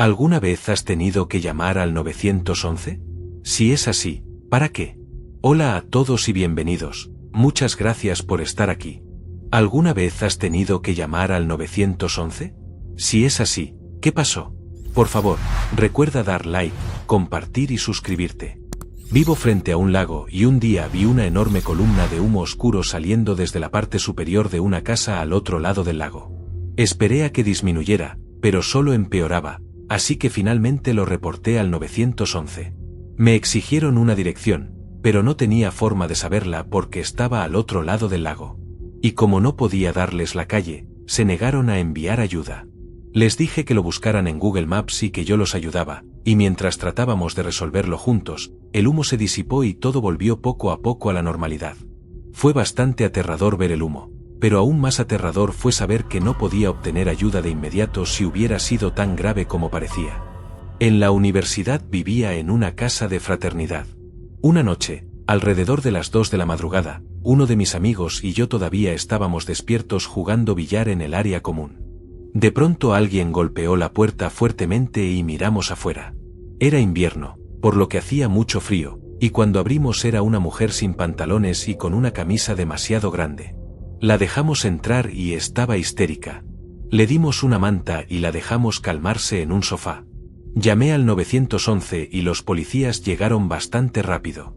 ¿Alguna vez has tenido que llamar al 911? Si es así, ¿para qué? Hola a todos y bienvenidos, muchas gracias por estar aquí. ¿Alguna vez has tenido que llamar al 911? Si es así, ¿qué pasó? Por favor, recuerda dar like, compartir y suscribirte. Vivo frente a un lago y un día vi una enorme columna de humo oscuro saliendo desde la parte superior de una casa al otro lado del lago. Esperé a que disminuyera, pero solo empeoraba, así que finalmente lo reporté al 911. Me exigieron una dirección, pero no tenía forma de saberla porque estaba al otro lado del lago. Y como no podía darles la calle, se negaron a enviar ayuda. Les dije que lo buscaran en Google Maps y que yo los ayudaba, y mientras tratábamos de resolverlo juntos, el humo se disipó y todo volvió poco a poco a la normalidad. Fue bastante aterrador ver el humo, pero aún más aterrador fue saber que no podía obtener ayuda de inmediato si hubiera sido tan grave como parecía. En la universidad vivía en una casa de fraternidad. Una noche, alrededor de las 2 de la madrugada, uno de mis amigos y yo todavía estábamos despiertos jugando billar en el área común. De pronto alguien golpeó la puerta fuertemente y miramos afuera. Era invierno, por lo que hacía mucho frío, y cuando abrimos era una mujer sin pantalones y con una camisa demasiado grande. La dejamos entrar y estaba histérica. Le dimos una manta y la dejamos calmarse en un sofá. Llamé al 911 y los policías llegaron bastante rápido.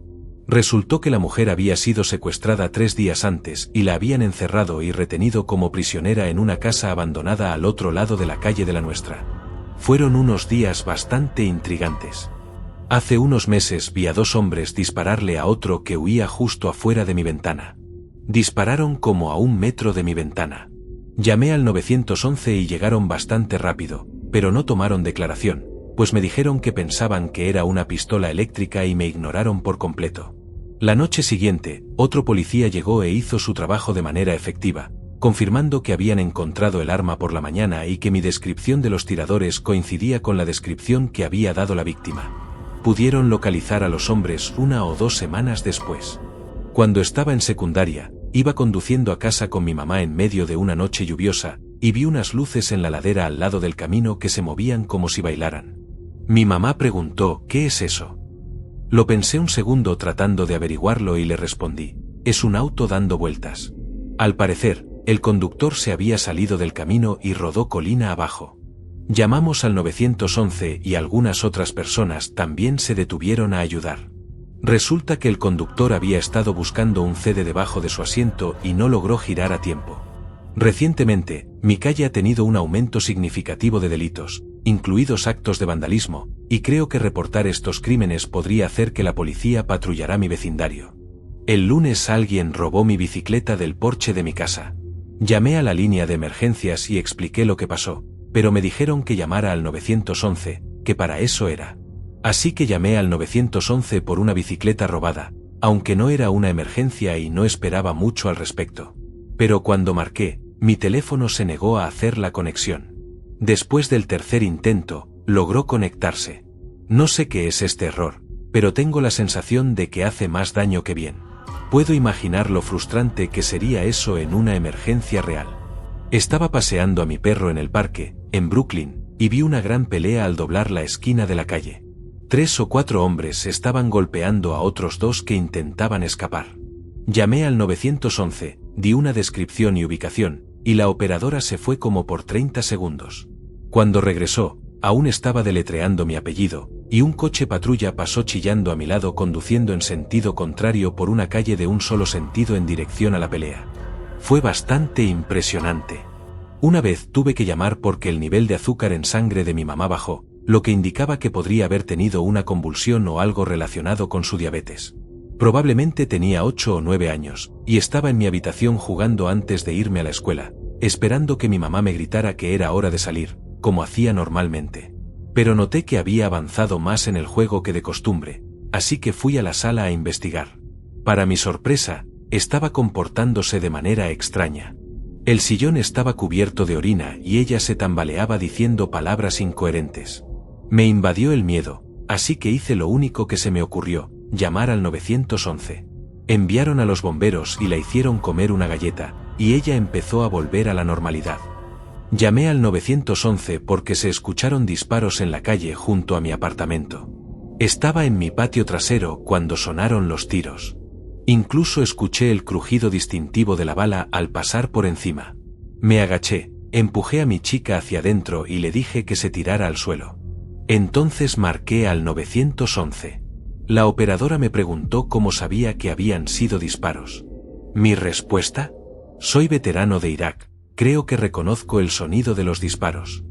Resultó que la mujer había sido secuestrada 3 días antes y la habían encerrado y retenido como prisionera en una casa abandonada al otro lado de la calle de la nuestra. Fueron unos días bastante intrigantes. Hace unos meses vi a 2 hombres dispararle a otro que huía justo afuera de mi ventana. Dispararon como a 1 metro de mi ventana. Llamé al 911 y llegaron bastante rápido, pero no tomaron declaración, pues me dijeron que pensaban que era una pistola eléctrica y me ignoraron por completo. La noche siguiente, otro policía llegó e hizo su trabajo de manera efectiva, confirmando que habían encontrado el arma por la mañana y que mi descripción de los tiradores coincidía con la descripción que había dado la víctima. Pudieron localizar a los hombres 1 o 2 semanas después. Cuando estaba en secundaria, iba conduciendo a casa con mi mamá en medio de una noche lluviosa, y vi unas luces en la ladera al lado del camino que se movían como si bailaran. Mi mamá preguntó, ¿qué es eso? Lo pensé un segundo tratando de averiguarlo y le respondí, es un auto dando vueltas. Al parecer, el conductor se había salido del camino y rodó colina abajo. Llamamos al 911 y algunas otras personas también se detuvieron a ayudar. Resulta que el conductor había estado buscando un CD debajo de su asiento y no logró girar a tiempo. Recientemente, mi calle ha tenido un aumento significativo de delitos, incluidos actos de vandalismo, y creo que reportar estos crímenes podría hacer que la policía patrullara mi vecindario. El lunes alguien robó mi bicicleta del porche de mi casa. Llamé a la línea de emergencias y expliqué lo que pasó, pero me dijeron que llamara al 911, que para eso era. Así que llamé al 911 por una bicicleta robada, aunque no era una emergencia y no esperaba mucho al respecto. Pero cuando marqué, mi teléfono se negó a hacer la conexión. Después del tercer intento, logró conectarse. No sé qué es este error, pero tengo la sensación de que hace más daño que bien. Puedo imaginar lo frustrante que sería eso en una emergencia real. Estaba paseando a mi perro en el parque, en Brooklyn, y vi una gran pelea al doblar la esquina de la calle. 3 o 4 hombres estaban golpeando a otros 2 que intentaban escapar. Llamé al 911, di una descripción y ubicación, y la operadora se fue como por 30 segundos. Cuando regresó, aún estaba deletreando mi apellido, y un coche patrulla pasó chillando a mi lado conduciendo en sentido contrario por una calle de un solo sentido en dirección a la pelea. Fue bastante impresionante. Una vez tuve que llamar porque el nivel de azúcar en sangre de mi mamá bajó, lo que indicaba que podría haber tenido una convulsión o algo relacionado con su diabetes. Probablemente tenía 8 o 9 años, y estaba en mi habitación jugando antes de irme a la escuela, esperando que mi mamá me gritara que era hora de salir, como hacía normalmente. Pero noté que había avanzado más en el juego que de costumbre, así que fui a la sala a investigar. Para mi sorpresa, estaba comportándose de manera extraña. El sillón estaba cubierto de orina y ella se tambaleaba diciendo palabras incoherentes. Me invadió el miedo, así que hice lo único que se me ocurrió, llamar al 911. Enviaron a los bomberos y la hicieron comer una galleta, y ella empezó a volver a la normalidad. Llamé al 911 porque se escucharon disparos en la calle junto a mi apartamento. Estaba en mi patio trasero cuando sonaron los tiros. Incluso escuché el crujido distintivo de la bala al pasar por encima. Me agaché, empujé a mi chica hacia adentro y le dije que se tirara al suelo. Entonces marqué al 911. La operadora me preguntó cómo sabía que habían sido disparos. Mi respuesta: soy veterano de Irak, creo que reconozco el sonido de los disparos.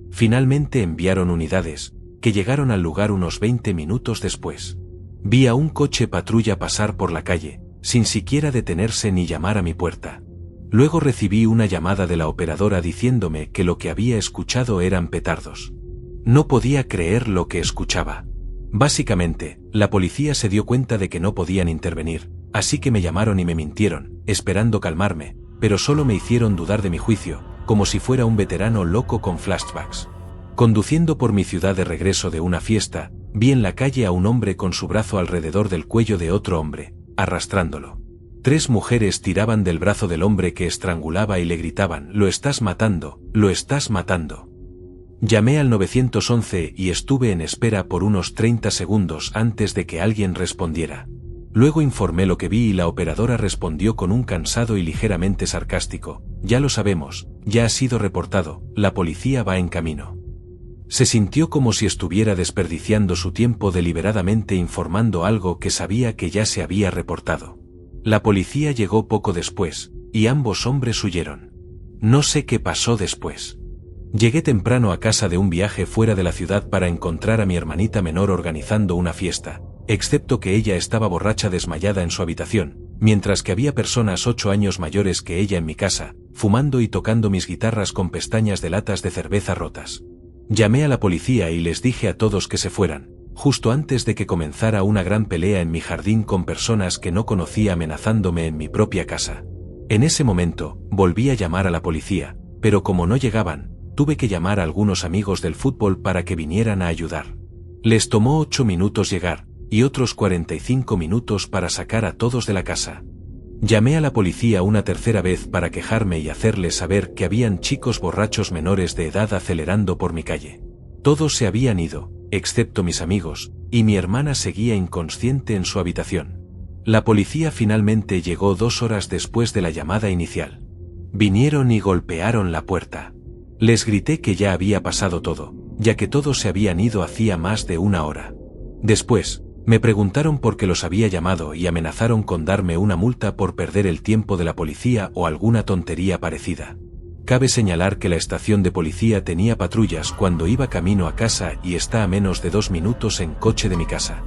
Finalmente enviaron unidades, que llegaron al lugar unos 20 minutos después. Vi a un coche patrulla pasar por la calle, sin siquiera detenerse ni llamar a mi puerta. Luego recibí una llamada de la operadora diciéndome que lo que había escuchado eran petardos. No podía creer lo que escuchaba. Básicamente, la policía se dio cuenta de que no podían intervenir, así que me llamaron y me mintieron, esperando calmarme, pero solo me hicieron dudar de mi juicio, como si fuera un veterano loco con flashbacks. Conduciendo por mi ciudad de regreso de una fiesta, vi en la calle a un hombre con su brazo alrededor del cuello de otro hombre, arrastrándolo. 3 mujeres tiraban del brazo del hombre que estrangulaba y le gritaban: «Lo estás matando, lo estás matando». Llamé al 911 y estuve en espera por unos 30 segundos antes de que alguien respondiera. Luego informé lo que vi y la operadora respondió con un cansado y ligeramente sarcástico: «Ya lo sabemos, ya ha sido reportado, la policía va en camino». Se sintió como si estuviera desperdiciando su tiempo deliberadamente informando algo que sabía que ya se había reportado. La policía llegó poco después, y ambos hombres huyeron. No sé qué pasó después. Llegué temprano a casa de un viaje fuera de la ciudad para encontrar a mi hermanita menor organizando una fiesta, excepto que ella estaba borracha desmayada en su habitación, mientras que había personas 8 años mayores que ella en mi casa, fumando y tocando mis guitarras con pestañas de latas de cerveza rotas. Llamé a la policía y les dije a todos que se fueran, justo antes de que comenzara una gran pelea en mi jardín con personas que no conocía amenazándome en mi propia casa. En ese momento, volví a llamar a la policía, pero como no llegaban, tuve que llamar a algunos amigos del fútbol para que vinieran a ayudar. Les tomó 8 minutos llegar, y otros 45 minutos para sacar a todos de la casa. Llamé a la policía una tercera vez para quejarme y hacerles saber que habían chicos borrachos menores de edad acelerando por mi calle. Todos se habían ido, excepto mis amigos, y mi hermana seguía inconsciente en su habitación. La policía finalmente llegó 2 horas después de la llamada inicial. Vinieron y golpearon la puerta. Les grité que ya había pasado todo, ya que todos se habían ido hacía más de 1 hora. Después, me preguntaron por qué los había llamado y amenazaron con darme una multa por perder el tiempo de la policía o alguna tontería parecida. Cabe señalar que la estación de policía tenía patrullas cuando iba camino a casa y está a menos de 2 minutos en coche de mi casa.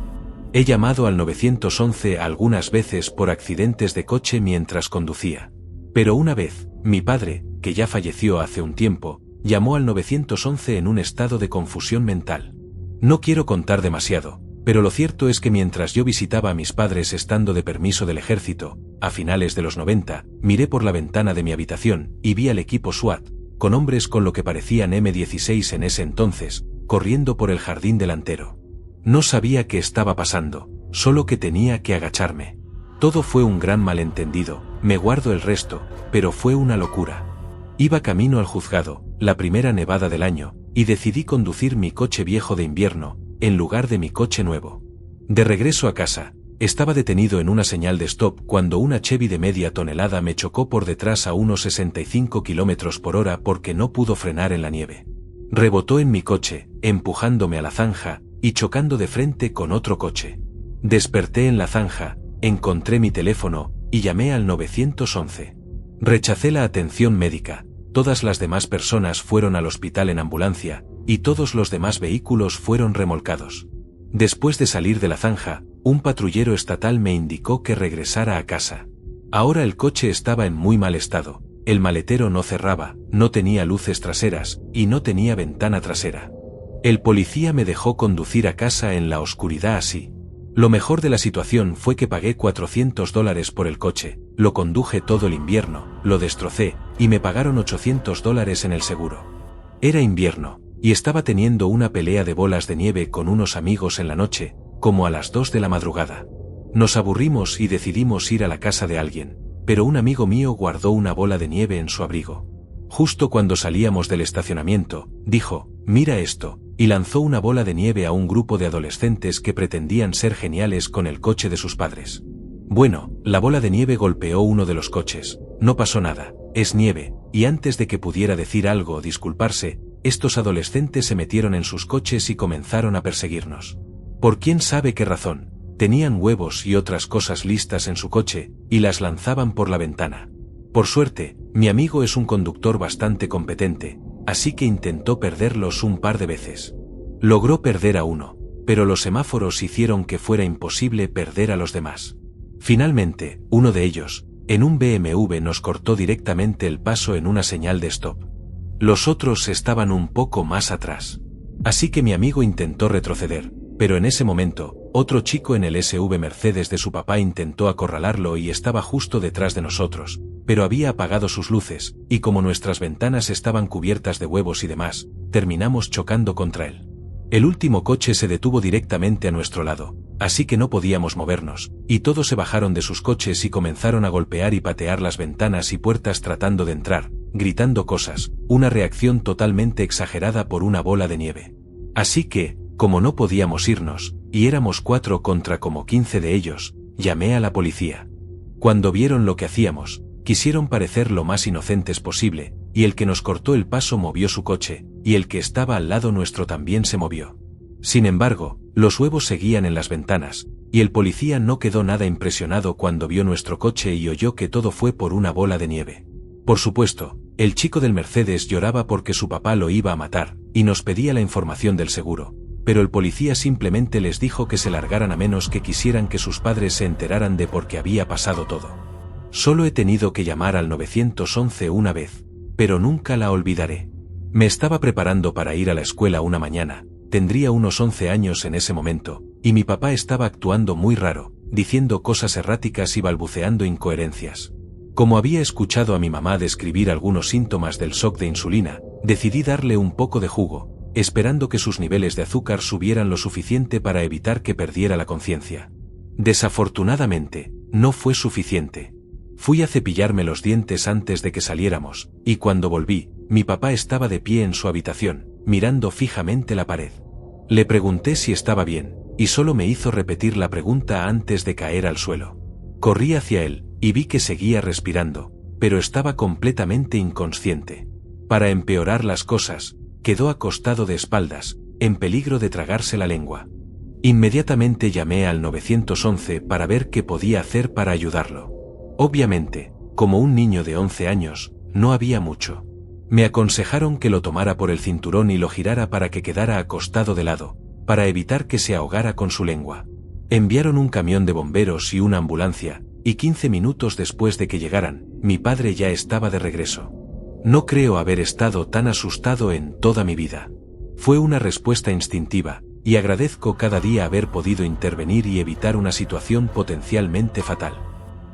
He llamado al 911 algunas veces por accidentes de coche mientras conducía. Pero una vez, mi padre, que ya falleció hace un tiempo, llamó al 911 en un estado de confusión mental. No quiero contar demasiado, pero lo cierto es que mientras yo visitaba a mis padres estando de permiso del ejército, a finales de los 90, miré por la ventana de mi habitación y vi al equipo SWAT, con hombres con lo que parecían M16 en ese entonces, corriendo por el jardín delantero. No sabía qué estaba pasando, solo que tenía que agacharme. Todo fue un gran malentendido, me guardo el resto, pero fue una locura. Iba camino al juzgado, la primera nevada del año, y decidí conducir mi coche viejo de invierno, en lugar de mi coche nuevo. De regreso a casa, estaba detenido en una señal de stop cuando una Chevy de media tonelada me chocó por detrás a unos 65 km por hora porque no pudo frenar en la nieve. Rebotó en mi coche, empujándome a la zanja, y chocando de frente con otro coche. Desperté en la zanja, encontré mi teléfono, y llamé al 911. Rechacé la atención médica, todas las demás personas fueron al hospital en ambulancia, y todos los demás vehículos fueron remolcados. Después de salir de la zanja, un patrullero estatal me indicó que regresara a casa. Ahora el coche estaba en muy mal estado, el maletero no cerraba, no tenía luces traseras, y no tenía ventana trasera. El policía me dejó conducir a casa en la oscuridad así. Lo mejor de la situación fue que pagué $400 por el coche, lo conduje todo el invierno, lo destrocé, y me pagaron $800 en el seguro. Era invierno, y estaba teniendo una pelea de bolas de nieve con unos amigos en la noche, como a las 2 de la madrugada. Nos aburrimos y decidimos ir a la casa de alguien, pero un amigo mío guardó una bola de nieve en su abrigo. Justo cuando salíamos del estacionamiento, dijo, «Mira esto», y lanzó una bola de nieve a un grupo de adolescentes que pretendían ser geniales con el coche de sus padres. Bueno, la bola de nieve golpeó uno de los coches. No pasó nada, es nieve, y antes de que pudiera decir algo o disculparse, estos adolescentes se metieron en sus coches y comenzaron a perseguirnos. Por quién sabe qué razón, tenían huevos y otras cosas listas en su coche, y las lanzaban por la ventana. Por suerte, mi amigo es un conductor bastante competente, así que intentó perderlos un par de veces. Logró perder a uno, pero los semáforos hicieron que fuera imposible perder a los demás. Finalmente, uno de ellos, en un BMW, nos cortó directamente el paso en una señal de stop. Los otros estaban un poco más atrás. Así que mi amigo intentó retroceder, pero en ese momento, otro chico en el SUV Mercedes de su papá intentó acorralarlo y estaba justo detrás de nosotros, pero había apagado sus luces, y como nuestras ventanas estaban cubiertas de huevos y demás, terminamos chocando contra él. El último coche se detuvo directamente a nuestro lado, así que no podíamos movernos, y todos se bajaron de sus coches y comenzaron a golpear y patear las ventanas y puertas tratando de entrar, gritando cosas, una reacción totalmente exagerada por una bola de nieve. Así que, como no podíamos irnos, y éramos 4 contra como 15 de ellos, llamé a la policía. Cuando vieron lo que hacíamos, quisieron parecer lo más inocentes posible, y el que nos cortó el paso movió su coche, y el que estaba al lado nuestro también se movió. Sin embargo, los huevos seguían en las ventanas, y el policía no quedó nada impresionado cuando vio nuestro coche y oyó que todo fue por una bola de nieve. Por supuesto, el chico del Mercedes lloraba porque su papá lo iba a matar, y nos pedía la información del seguro, pero el policía simplemente les dijo que se largaran a menos que quisieran que sus padres se enteraran de por qué había pasado todo. Solo he tenido que llamar al 911 una vez, pero nunca la olvidaré. Me estaba preparando para ir a la escuela una mañana, tendría unos 11 años en ese momento, y mi papá estaba actuando muy raro, diciendo cosas erráticas y balbuceando incoherencias. Como había escuchado a mi mamá describir algunos síntomas del shock de insulina, decidí darle un poco de jugo, esperando que sus niveles de azúcar subieran lo suficiente para evitar que perdiera la conciencia. Desafortunadamente, no fue suficiente. Fui a cepillarme los dientes antes de que saliéramos, y cuando volví, mi papá estaba de pie en su habitación, mirando fijamente la pared. Le pregunté si estaba bien, y solo me hizo repetir la pregunta antes de caer al suelo. Corrí hacia él, y vi que seguía respirando, pero estaba completamente inconsciente. Para empeorar las cosas, quedó acostado de espaldas, en peligro de tragarse la lengua. Inmediatamente llamé al 911 para ver qué podía hacer para ayudarlo. Obviamente, como un niño de 11 años, no había mucho. Me aconsejaron que lo tomara por el cinturón y lo girara para que quedara acostado de lado, para evitar que se ahogara con su lengua. Enviaron un camión de bomberos y una ambulancia, y 15 minutos después de que llegaran, mi padre ya estaba de regreso. No creo haber estado tan asustado en toda mi vida. Fue una respuesta instintiva, y agradezco cada día haber podido intervenir y evitar una situación potencialmente fatal.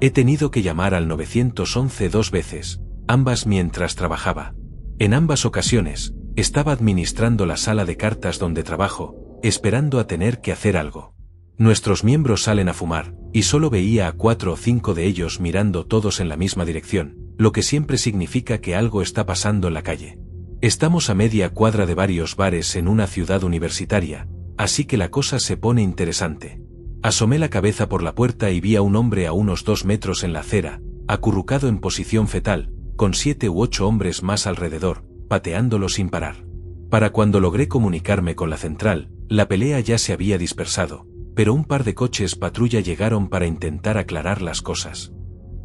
He tenido que llamar al 911 2 veces, ambas mientras trabajaba. En ambas ocasiones, estaba administrando la sala de cartas donde trabajo, esperando a tener que hacer algo. Nuestros miembros salen a fumar, y solo veía a 4 o 5 de ellos mirando todos en la misma dirección, lo que siempre significa que algo está pasando en la calle. Estamos a media cuadra de varios bares en una ciudad universitaria, así que la cosa se pone interesante. Asomé la cabeza por la puerta y vi a un hombre a unos 2 metros en la acera, acurrucado en posición fetal, con 7 u 8 hombres más alrededor, pateándolo sin parar. Para cuando logré comunicarme con la central, la pelea ya se había dispersado, pero un par de coches patrulla llegaron para intentar aclarar las cosas.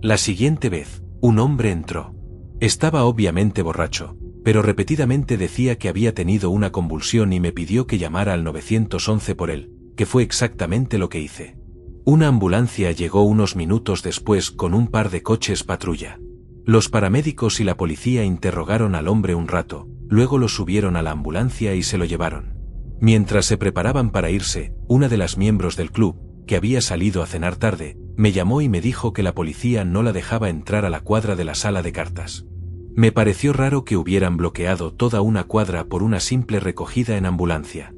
La siguiente vez, un hombre entró. Estaba obviamente borracho, pero repetidamente decía que había tenido una convulsión y me pidió que llamara al 911 por él, que fue exactamente lo que hice. Una ambulancia llegó unos minutos después con un par de coches patrulla. Los paramédicos y la policía interrogaron al hombre un rato, luego lo subieron a la ambulancia y se lo llevaron. Mientras se preparaban para irse, una de las miembros del club, que había salido a cenar tarde, me llamó y me dijo que la policía no la dejaba entrar a la cuadra de la sala de cartas. Me pareció raro que hubieran bloqueado toda una cuadra por una simple recogida en ambulancia.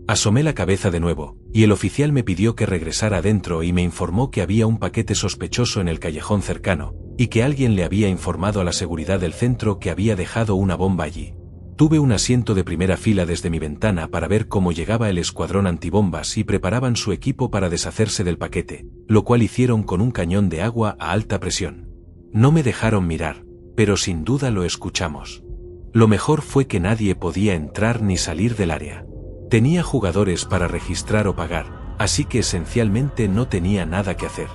Asomé la cabeza de nuevo, y el oficial me pidió que regresara adentro y me informó que había un paquete sospechoso en el callejón cercano, y que alguien le había informado a la seguridad del centro que había dejado una bomba allí. Tuve un asiento de primera fila desde mi ventana para ver cómo llegaba el escuadrón antibombas y preparaban su equipo para deshacerse del paquete, lo cual hicieron con un cañón de agua a alta presión. No me dejaron mirar, pero sin duda lo escuchamos. Lo mejor fue que nadie podía entrar ni salir del área. Tenía jugadores para registrar o pagar, así que esencialmente no tenía nada que hacer.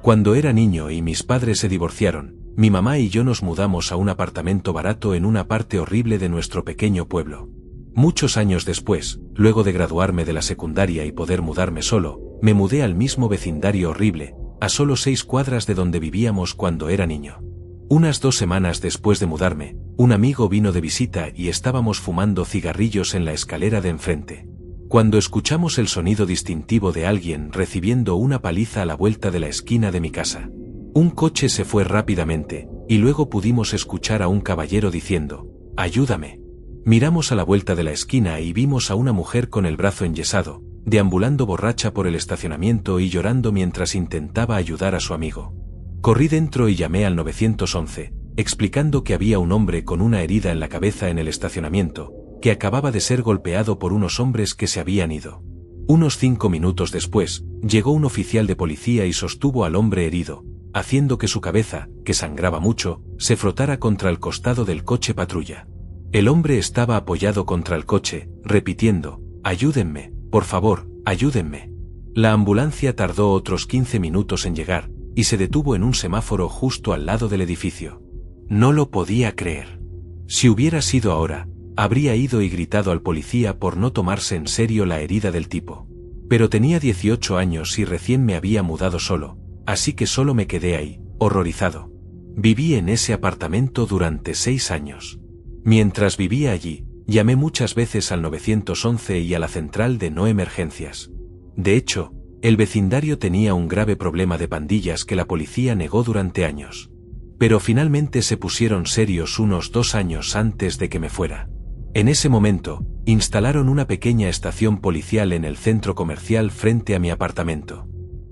Cuando era niño y mis padres se divorciaron, mi mamá y yo nos mudamos a un apartamento barato en una parte horrible de nuestro pequeño pueblo. Muchos años después, luego de graduarme de la secundaria y poder mudarme solo, me mudé al mismo vecindario horrible, a solo 6 cuadras de donde vivíamos cuando era niño. Unas 2 semanas después de mudarme, un amigo vino de visita y estábamos fumando cigarrillos en la escalera de enfrente. Cuando escuchamos el sonido distintivo de alguien recibiendo una paliza a la vuelta de la esquina de mi casa. Un coche se fue rápidamente, y luego pudimos escuchar a un caballero diciendo, «Ayúdame». Miramos a la vuelta de la esquina y vimos a una mujer con el brazo enyesado, deambulando borracha por el estacionamiento y llorando mientras intentaba ayudar a su amigo. Corrí dentro y llamé al 911, explicando que había un hombre con una herida en la cabeza en el estacionamiento, que acababa de ser golpeado por unos hombres que se habían ido. Unos 5 minutos después, llegó un oficial de policía y sostuvo al hombre herido, haciendo que su cabeza, que sangraba mucho, se frotara contra el costado del coche patrulla. El hombre estaba apoyado contra el coche, repitiendo, «Ayúdenme, por favor, ayúdenme». La ambulancia tardó otros 15 minutos en llegar, y se detuvo en un semáforo justo al lado del edificio. No lo podía creer. Si hubiera sido ahora, habría ido y gritado al policía por no tomarse en serio la herida del tipo. Pero tenía 18 años y recién me había mudado solo, así que solo me quedé ahí, horrorizado. Viví en ese apartamento durante 6 años. Mientras vivía allí, llamé muchas veces al 911 y a la central de no emergencias. De hecho, el vecindario tenía un grave problema de pandillas que la policía negó durante años. Pero finalmente se pusieron serios unos 2 años antes de que me fuera. En ese momento, instalaron una pequeña estación policial en el centro comercial frente a mi apartamento.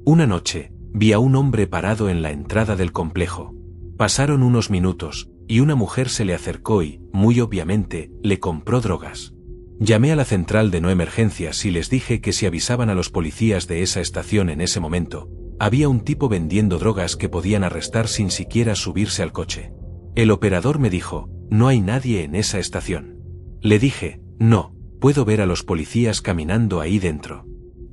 Una noche, vi a un hombre parado en la entrada del complejo. Pasaron unos minutos, y una mujer se le acercó y, muy obviamente, le compró drogas. Llamé a la central de no emergencias y les dije que si avisaban a los policías de esa estación en ese momento, había un tipo vendiendo drogas que podían arrestar sin siquiera subirse al coche. El operador me dijo, «No hay nadie en esa estación». Le dije, «No, puedo ver a los policías caminando ahí dentro.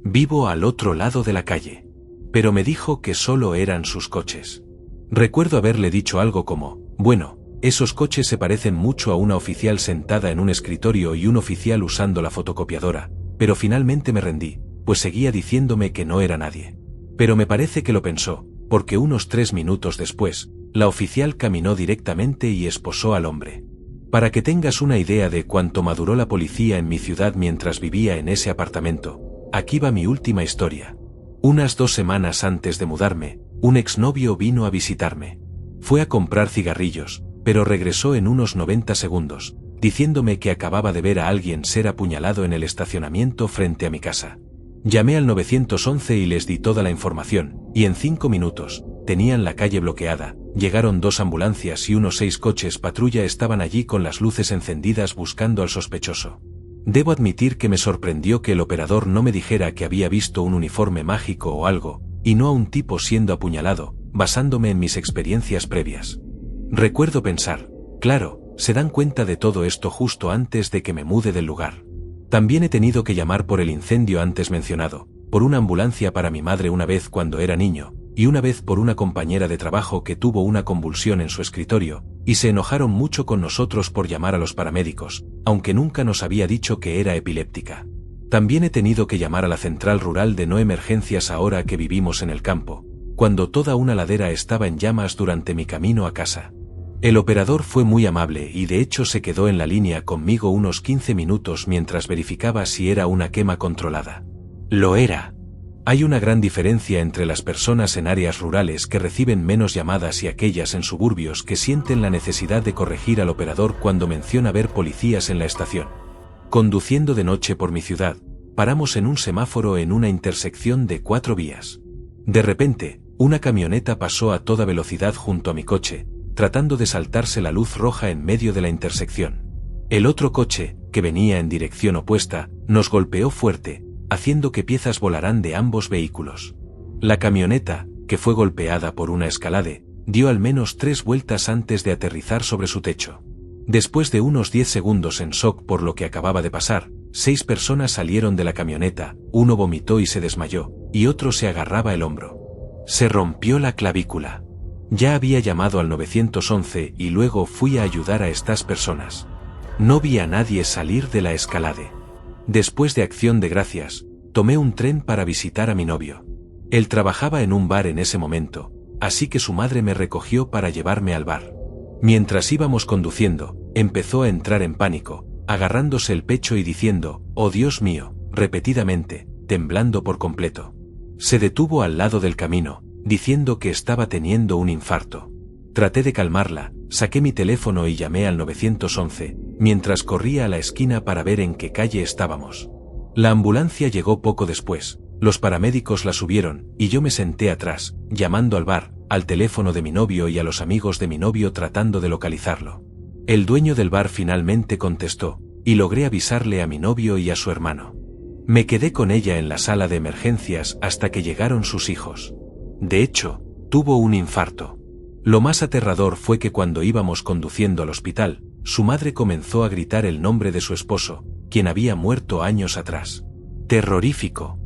Vivo al otro lado de la calle». Pero me dijo que solo eran sus coches. Recuerdo haberle dicho algo como, «Bueno, esos coches se parecen mucho a una oficial sentada en un escritorio y un oficial usando la fotocopiadora», pero finalmente me rendí, pues seguía diciéndome que no era nadie. Pero me parece que lo pensó, porque unos 3 minutos después, la oficial caminó directamente y esposó al hombre. Para que tengas una idea de cuánto maduró la policía en mi ciudad mientras vivía en ese apartamento, aquí va mi última historia. Unas 2 semanas antes de mudarme, un exnovio vino a visitarme. Fue a comprar cigarrillos, pero regresó en unos 90 segundos, diciéndome que acababa de ver a alguien ser apuñalado en el estacionamiento frente a mi casa. Llamé al 911 y les di toda la información, y en 5 minutos, tenían la calle bloqueada, llegaron 2 ambulancias y unos 6 coches patrulla estaban allí con las luces encendidas buscando al sospechoso. Debo admitir que me sorprendió que el operador no me dijera que había visto un uniforme mágico o algo, y no a un tipo siendo apuñalado, basándome en mis experiencias previas. Recuerdo pensar, claro, se dan cuenta de todo esto justo antes de que me mude del lugar. También he tenido que llamar por el incendio antes mencionado, por una ambulancia para mi madre una vez cuando era niño, y una vez por una compañera de trabajo que tuvo una convulsión en su escritorio, y se enojaron mucho con nosotros por llamar a los paramédicos, aunque nunca nos había dicho que era epiléptica. También he tenido que llamar a la central rural de no emergencias ahora que vivimos en el campo, cuando toda una ladera estaba en llamas durante mi camino a casa. El operador fue muy amable y de hecho se quedó en la línea conmigo unos 15 minutos mientras verificaba si era una quema controlada. Lo era. Hay una gran diferencia entre las personas en áreas rurales que reciben menos llamadas y aquellas en suburbios que sienten la necesidad de corregir al operador cuando menciona ver policías en la estación. Conduciendo de noche por mi ciudad, paramos en un semáforo en una intersección de 4 vías. De repente, Una camioneta pasó a toda velocidad junto a mi coche, tratando de saltarse la luz roja en medio de la intersección. El otro coche, que venía en dirección opuesta, nos golpeó fuerte, haciendo que piezas volaran de ambos vehículos. La camioneta, que fue golpeada por una escalade, dio al menos 3 vueltas antes de aterrizar sobre su techo. Después de unos 10 segundos en shock por lo que acababa de pasar, 6 personas salieron de la camioneta, uno vomitó y se desmayó, y otro se agarraba el hombro. Se rompió la clavícula. Ya había llamado al 911 y luego fui a ayudar a estas personas. No vi a nadie salir de la escalade. Después de Acción de Gracias, tomé un tren para visitar a mi novio. Él trabajaba en un bar en ese momento, así que su madre me recogió para llevarme al bar. Mientras íbamos conduciendo, empezó a entrar en pánico, agarrándose el pecho y diciendo, «Oh Dios mío», repetidamente, temblando por completo. Se detuvo al lado del camino, diciendo que estaba teniendo un infarto. Traté de calmarla, saqué mi teléfono y llamé al 911, mientras corría a la esquina para ver en qué calle estábamos. La ambulancia llegó poco después, los paramédicos la subieron, y yo me senté atrás, llamando al bar, al teléfono de mi novio y a los amigos de mi novio tratando de localizarlo. El dueño del bar finalmente contestó, y logré avisarle a mi novio y a su hermano. Me quedé con ella en la sala de emergencias hasta que llegaron sus hijos. De hecho, tuvo un infarto. Lo más aterrador fue que cuando íbamos conduciendo al hospital, su madre comenzó a gritar el nombre de su esposo, quien había muerto años atrás. Terrorífico.